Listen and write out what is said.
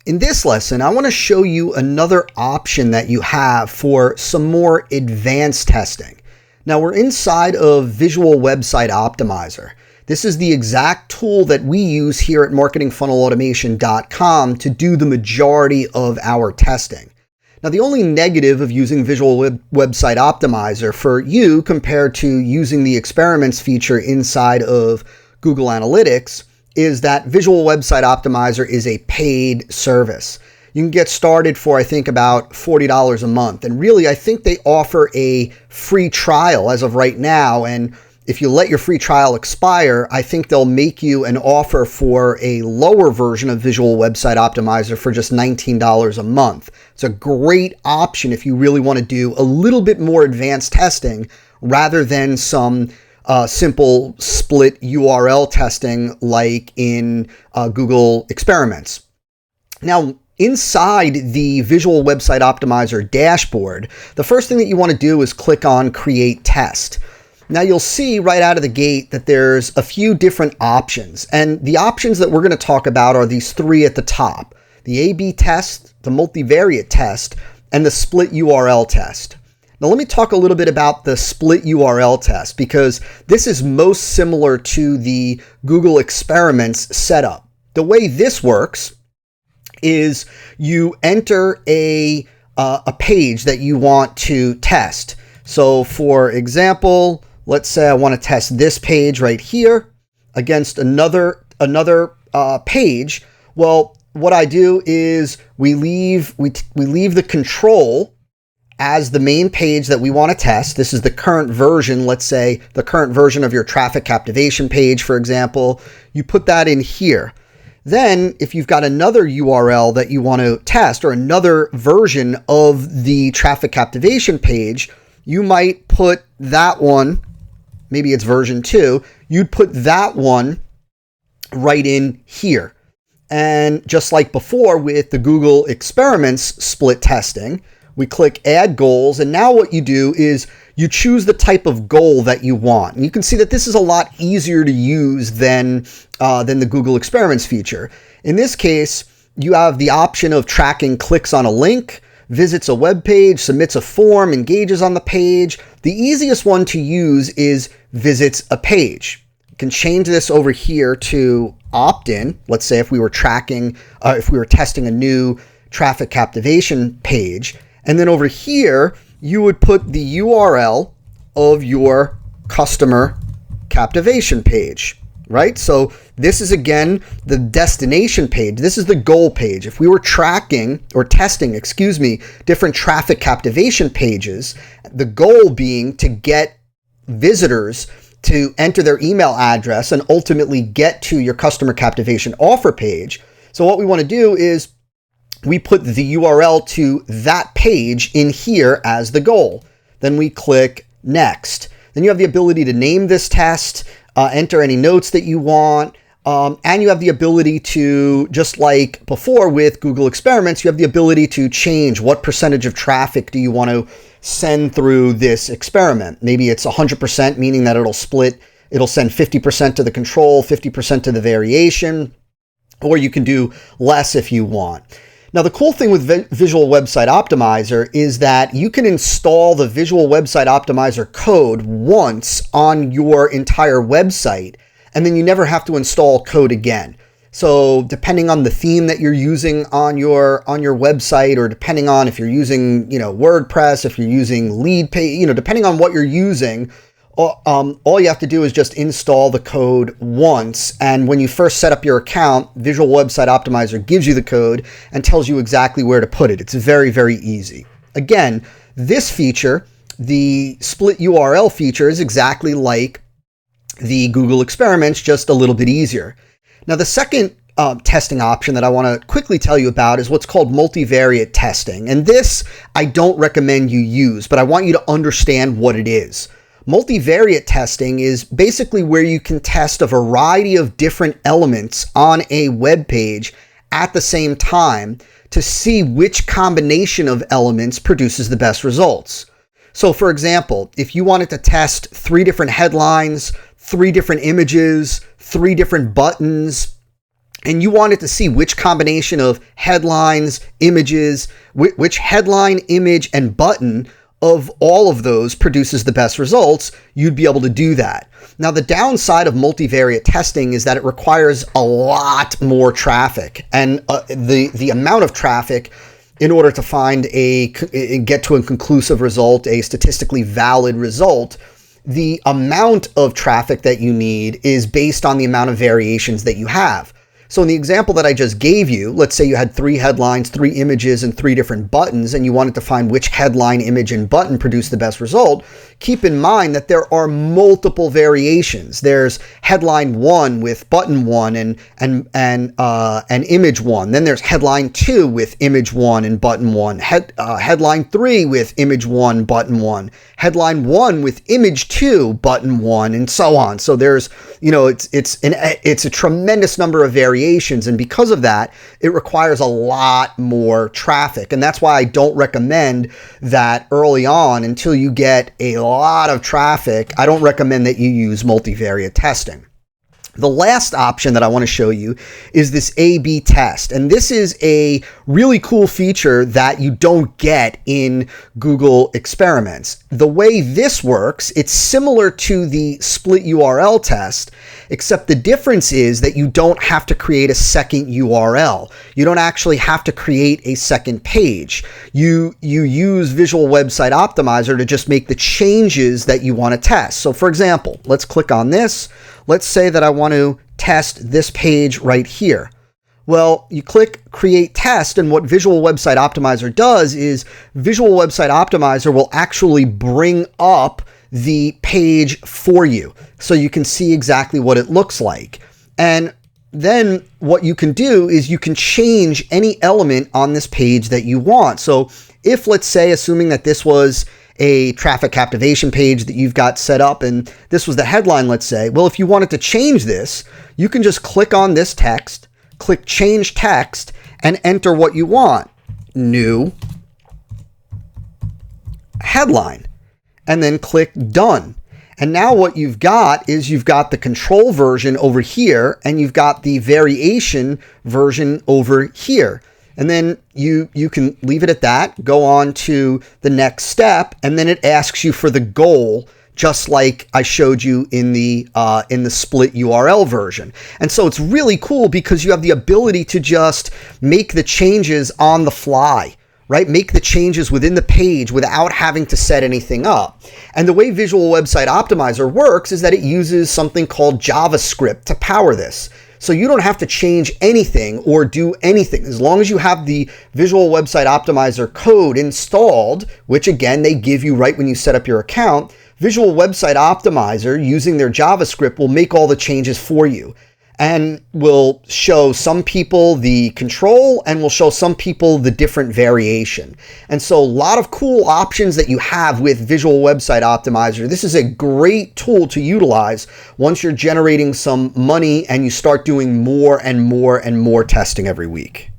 In this lesson, I want to show you another option that you have for some more advanced testing. Now we're inside of Visual Website Optimizer. This is the exact tool that we use here at marketingfunnelautomation.com to do the majority of our testing. Now the only negative of using Visual Website Optimizer for you compared to using the experiments feature inside of Google Analytics is that Visual Website Optimizer is a paid service. You can get started for, I think, about $40 a month. And really, I think they offer a free trial as of right now. And if you let your free trial expire, I think they'll make you an offer for a lower version of Visual Website Optimizer for just $19 a month. It's a great option if you really want to do a little bit more advanced testing rather than some simple split URL testing like in Google Experiments. Now, inside the Visual Website Optimizer dashboard, the first thing that you want to do is click on Create Test. Now you'll see right out of the gate that there's a few different options, and the options that we're going to talk about are these three at the top: the A/B test, the multivariate test, and the split URL test. Now let me talk a little bit about the split URL test because this is most similar to the Google Experiments setup. The way this works is you enter a page that you want to test. So for example, let's say I want to test this page right here against another page. Well, what I do is we leave the control as the main page that we want to test. This is the current version, let's say the current version of your traffic captivation page, for example. You put that in here. Then if you've got another URL that you want to test or another version of the traffic captivation page, you might put that one, maybe it's version 2, you'd put that one right in here. And just like before with the Google Experiments split testing, we click Add Goals, and now what you do is you choose the type of goal that you want. And you can see that this is a lot easier to use than the Google Experiments feature. In this case, you have the option of tracking clicks on a link, visits a web page, submits a form, engages on the page. The easiest one to use is visits a page. You can change this over here to opt-in. Let's say if we were testing a new traffic captivation page. And then over here, you would put the URL of your customer captivation page, right? So this is, again, the destination page. This is the goal page. If we were testing, different traffic captivation pages, the goal being to get visitors to enter their email address and ultimately get to your customer captivation offer page. So what we want to do is we put the URL to that page in here as the goal. Then we click Next. Then you have the ability to name this test, enter any notes that you want, and you have the ability to, just like before with Google Experiments, you have the ability to change what percentage of traffic do you want to send through this experiment. Maybe it's 100%, meaning that it'll send 50% to the control, 50% to the variation, or you can do less if you want. Now, the cool thing with Visual Website Optimizer is that you can install the Visual Website Optimizer code once on your entire website, and then you never have to install code again. So depending on the theme that you're using on your website, or depending on if you're using, WordPress, if you're using Lead Page, depending on what you're using, all you have to do is just install the code once. And when you first set up your account, Visual Website Optimizer gives you the code and tells you exactly where to put it. It's very, very easy. Again, this feature, the split URL feature, is exactly like the Google Experiments, just a little bit easier. Now, the second testing option that I want to quickly tell you about is what's called multivariate testing. And this I don't recommend you use, but I want you to understand what it is. Multivariate testing is basically where you can test a variety of different elements on a web page at the same time to see which combination of elements produces the best results. So for example, if you wanted to test 3 different headlines, 3 different images, 3 different buttons, and you wanted to see which combination of headlines, images, which headline, image, and button of all of those produces the best results, you'd be able to do that. Now, the downside of multivariate testing is that it requires a lot more traffic, and the amount of traffic in order to get to a conclusive result, a statistically valid result, the amount of traffic that you need is based on the amount of variations that you have. So in the example that I just gave you, let's say you had 3 headlines, 3 images, and 3 different buttons, and you wanted to find which headline, image, and button produced the best result. Keep in mind that there are multiple variations. There's headline 1 with button 1 and image 1. Then there's headline 2 with image 1 and button 1. Headline 3 with image 1, button 1. Headline 1 with image 2, button 1, and so on. So there's, it's a tremendous number of variations. And because of that, it requires a lot more traffic. And that's why I don't recommend that early on until you get a lot of traffic. I don't recommend that you use multivariate testing. The last option that I want to show you is this A/B test. And this is a really cool feature that you don't get in Google Experiments. The way this works, it's similar to the split URL test, except the difference is that you don't have to create a second URL. You don't actually have to create a second page. You use Visual Website Optimizer to just make the changes that you want to test. So for example, let's click on this. Let's say that I want to test this page right here. Well, you click Create Test, and what Visual Website Optimizer does is Visual Website Optimizer will actually bring up the page for you so you can see exactly what it looks like. And then what you can do is you can change any element on this page that you want. So if, let's say, assuming that this was a traffic captivation page that you've got set up and this was the headline, let's say, well, if you wanted to change this, you can just click on this text, click Change Text, and enter what you want. New headline, and then click Done. And now what you've got is you've got the control version over here and you've got the variation version over here. And then you can leave it at that, go on to the next step, and then it asks you for the goal, just like I showed you in the split URL version. And so it's really cool because you have the ability to just make the changes on the fly, right? Make the changes within the page without having to set anything up. And the way Visual Website Optimizer works is that it uses something called JavaScript to power this. So you don't have to change anything or do anything. As long as you have the Visual Website Optimizer code installed, which again, they give you right when you set up your account, Visual Website Optimizer using their JavaScript will make all the changes for you and will show some people the control and will show some people the different variation. And so a lot of cool options that you have with Visual Website Optimizer. This is a great tool to utilize once you're generating some money and you start doing more and more and more testing every week.